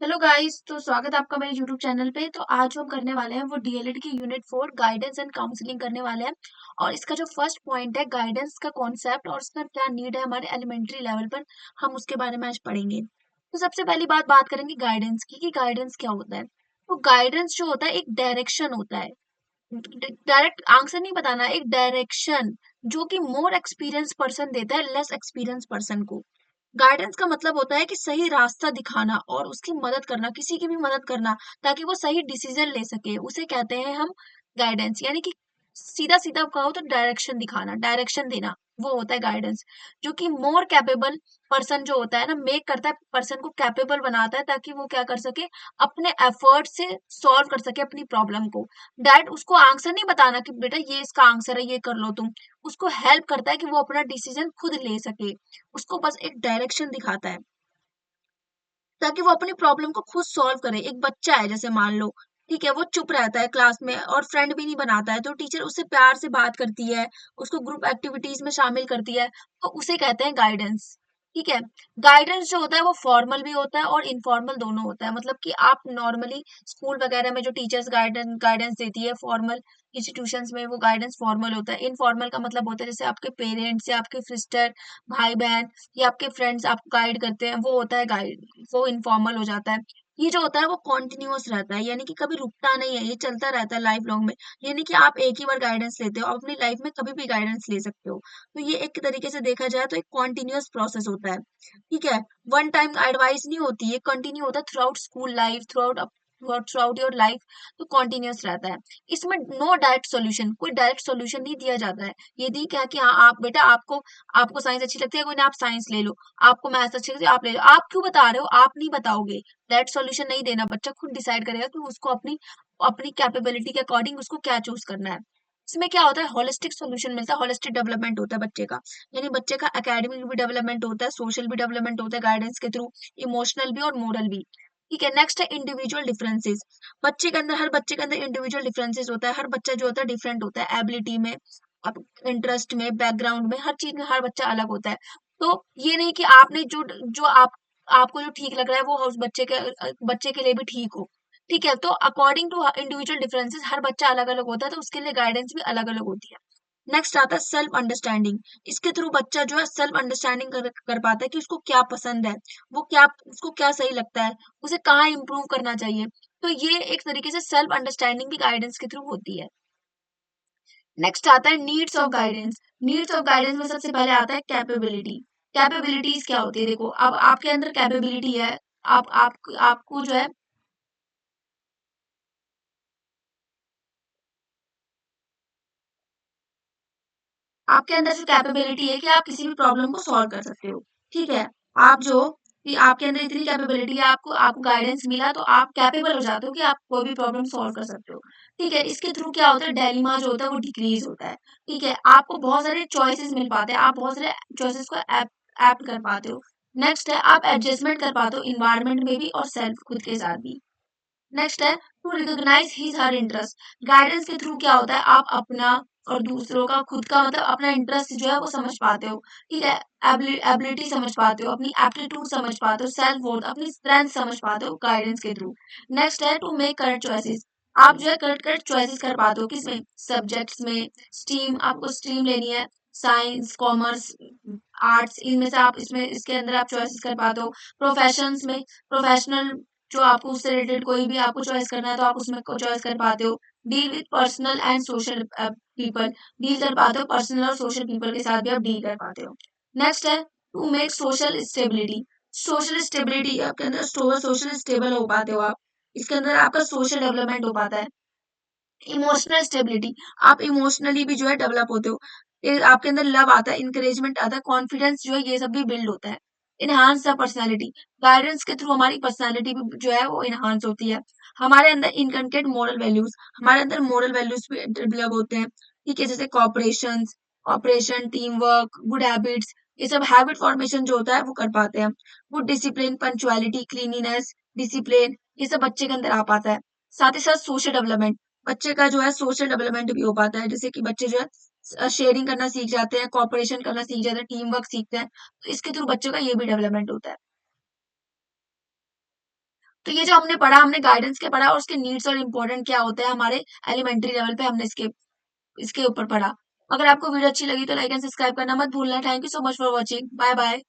Hello guys, तो स्वागत है आपका मेरे यूट्यूब चैनल पे। तो आज हम करने वाले हैं वो डीएलएड की यूनिट 4 गाइडेंस एंड काउंसलिंग करने वाले हैं। और इसका जो फर्स्ट पॉइंट है गाइडेंस का कॉन्सेप्ट और उसका क्या नीड है हमारे एलिमेंट्री लेवल पर, हम उसके बारे में आज पढ़ेंगे। तो सबसे पहली बात करेंगे गाइडेंस की कि गाइडेंस क्या होता है। तो गाइडेंस जो होता है एक डायरेक्शन होता है। डायरेक्ट आंसर नहीं बताना, एक डायरेक्शन जो कि मोर एक्सपीरियंस पर्सन देता है लेस एक्सपीरियंस पर्सन को। गाइडेंस का मतलब होता है कि सही रास्ता दिखाना और उसकी मदद करना, किसी की भी मदद करना ताकि वो सही डिसीजन ले सके, उसे कहते हैं हम गाइडेंस। यानी कि सीधा सीधा कहो तो डायरेक्शन दिखाना, डायरेक्शन देना, वो होता है गाइडेंस। जो कि मोर कैपेबल पर्सन जो होता है ना, मेक करता है, पर्सन को कैपेबल बनाता है ताकि वो क्या कर सके, अपने एफर्ट से सॉल्व कर सके अपनी प्रॉब्लम को। डायरेक्ट उसको आंसर नहीं बताना कि बेटा ये इसका आंसर है, ये कर लो तुम। उसको हेल्प करता है कि वो अपना डिसीजन खुद ले सके। उसको बस एक डायरेक्शन दिखाता है ताकि वो अपनी प्रॉब्लम को खुद सॉल्व करे। एक बच्चा है जैसे मान लो, ठीक है, वो चुप रहता है क्लास में और फ्रेंड भी नहीं बनाता है, तो टीचर उससे प्यार से बात करती है, उसको ग्रुप एक्टिविटीज में शामिल करती है, तो उसे कहते हैं गाइडेंस। ठीक है। गाइडेंस जो होता है वो फॉर्मल भी होता है और इनफॉर्मल दोनों होता है। मतलब कि आप नॉर्मली स्कूल वगैरह में जो टीचर्स गाइडेंस गाइडेंस देती है फॉर्मल इंस्टीट्यूशंस में, वो गाइडेंस फॉर्मल होता है। इनफॉर्मल का मतलब होता है जैसे आपके पेरेंट्स या आपके सिस्टर, भाई बहन या आपके फ्रेंड्स आपको गाइड करते हैं, वो होता है गाइड, वो इनफॉर्मल हो जाता है। ये जो होता है वो कॉन्टिन्यूअस रहता है, यानी कि कभी रुकता नहीं है, ये चलता रहता है लाइफ लॉन्ग में। यानी कि आप एक ही बार गाइडेंस लेते हो, आप अपनी लाइफ में कभी भी गाइडेंस ले सकते हो। तो ये एक तरीके से देखा जाए तो एक कॉन्टिन्यूअस प्रोसेस होता है। ठीक है। वन टाइम एडवाइस नहीं होती, ये कंटिन्यू होता है through out school life, through out your life. तो कॉन्टिन्यूअस रहता है। इसमें नो डायरेक्ट सोल्यूशन, कोई डायरेक्ट सोल्यूशन नहीं दिया जाता है। ये दी क्या कि हाँ आप बेटा, आपको आपको साइंस अच्छी लगती है, कोई ना आप साइंस ले लो। आपको मैथ्स अच्छी लगती है, आप ले लो। आप क्यों बता रहे हो, आप नहीं बताओगे। डायरेक्ट सॉल्यूशन नहीं देना, बच्चा खुद डिसाइड करेगा कि उसको अपनी अपनी कैपेबिलिटी के अकॉर्डिंग उसको क्या चूज करना है। इसमें क्या होता है, होलिस्टिक सॉल्यूशन मिलता है, होलिस्टिक डेवलपमेंट होता है बच्चे का। यानी बच्चे का एकेडमिक भी डेवलपमेंट होता है, सोशल भी डेवलपमेंट होता है गाइडेंस के थ्रू, इमोशनल भी और मोरल भी। ठीक है। नेक्स्ट है इंडिविजुअल डिफरेंसेस। बच्चे के अंदर, हर बच्चे के अंदर इंडिविजुअल डिफरेंसेस होता है। हर बच्चा जो होता है डिफरेंट होता है, एबिलिटी में, अब इंटरेस्ट में, बैकग्राउंड में, हर चीज में हर बच्चा अलग होता है। तो ये नहीं कि आपने जो जो आपको जो ठीक लग रहा है वो उस बच्चे के लिए भी ठीक हो। ठीक है। तो अकॉर्डिंग टू इंडिविजुअल डिफरेंसेस हर बच्चा अलग अलग होता है, तो उसके लिए गाइडेंस भी अलग अलग होती है। नेक्स्ट आता है सेल्फ अंडरस्टैंडिंग। इसके थ्रू बच्चा जो है सेल्फ अंडरस्टैंडिंग कर पाता है कि उसको क्या पसंद है, वो क्या, उसको क्या सही लगता है, उसे कहाँ इंप्रूव करना चाहिए। तो ये एक तरीके से सेल्फ अंडरस्टैंडिंग भी गाइडेंस के थ्रू होती है। नेक्स्ट आता है needs of guidance. Needs of guidance में सबसे पहले आता है कैपेबिलिटी। कैपेबिलिटीज क्या होती है, देखो अब आपके अंदर कैपेबिलिटी है, आपको जो है, आपके अंदर जो कैपेबिलिटी है कि आप किसी भी प्रॉब्लम को सॉल्व कर सकते हो। ठीक है। आप जो कि आपके अंदर इतनी कैपेबिलिटी है, आपको आपको गाइडेंस मिला तो आप कैपेबल हो जाते हो कि आप कोई भी प्रॉब्लम सॉल्व कर सकते हो। ठीक है। इसके थ्रू क्या होता है, डेलिमा जो होता है वो डिक्रीज होता है। ठीक है। आपको बहुत सारे चॉइसेस मिल पाते हैं, आप बहुत सारे चॉइसेस को एप्ट कर पाते हो। नेक्स्ट है आप एडजस्टमेंट कर पाते हो इन्वायरमेंट में भी और सेल्फ खुद के साथ भी। नेक्स्ट है to recognise his her interest. Guidance के थ्रू क्या होता है, आप अपना और दूसरों का, खुद का, मतलब अपना इंटरेस्ट जो है वो समझ पाते हो। ठीक है। एबिलिटी समझ पाते हो, अपनी एप्टीट्यूड समझ पाते हो, सेल्फ वर्थ, अपनी स्ट्रेंथ समझ पाते हो गाइडेंस के थ्रू। नेक्स्ट है टू मेक करेक्ट चॉइसेस। आप जो है करेक्ट करेक्ट चॉइसेस कर पाते हो, किसमें, सब्जेक्ट्स में। स्ट्रीम, आपको स्ट्रीम लेनी है, साइंस, कॉमर्स, आर्ट्स, इनमें से आप इसमें इसके अंदर आप चॉइसेस कर पाते हो। प्रोफेशंस में, प्रोफेशनल जो आपको उससे रिलेटेड कोई भी आपको चॉइस करना है तो आप उसमें चॉइस कर पाते हो। Deal with personal and social people, deal कर पाते हो, पर्सनल और सोशल पीपल के साथ भी आप डील कर पाते हो। नेक्स्ट है to make social stability. Social stability आपके अंदर सोशल स्टेबल हो पाते हो आप, इसके अंदर आपका सोशल डेवलपमेंट हो पाता है। इमोशनल स्टेबिलिटी, आप इमोशनली भी जो है डेवलप होते हो। आपके अंदर लव आता है, इंकरेजमेंट आता है, कॉन्फिडेंस जो है, ये सब भी बिल्ड होता है। Enhance the personality. गाइडेंस के थ्रू हमारी पर्सनैलिटी भी जो है वो इनहांस होती है। हमारे अंदर इनकनकेट मोरल वैल्यूज, हमारे अंदर मोरल वैल्यूज भी डेवलप होते हैं। ठीक है। जैसे cooperation, operation, teamwork, good habits, ये सब हैबिट फॉर्मेशन जो होता है वो कर पाते हैं। Good discipline, punctuality, cleanliness, discipline, ये सब बच्चे के अंदर आ पाता है। साथ ही साथ सोशल डेवलपमेंट, बच्चे का जो है सोशल डेवलपमेंट भी हो पाता है। जैसे कि बच्चे जो है शेयरिंग करना सीख जाते हैं, कॉपरेशन करना सीख जाते हैं, टीम वर्क सीखते हैं, तो इसके थ्रू बच्चों का ये भी डेवलपमेंट होता है। तो ये जो हमने पढ़ा, हमने गाइडेंस क्या पढ़ा और उसके नीड्स और इम्पोर्टेंट क्या होता है हमारे एलिमेंट्री लेवल पे, हमने इसके इसके ऊपर पढ़ा। अगर आपको वीडियो अच्छी लगी तो लाइक एंड सब्सक्राइब करना मत भूलना। Thank you so much for watching. Bye bye.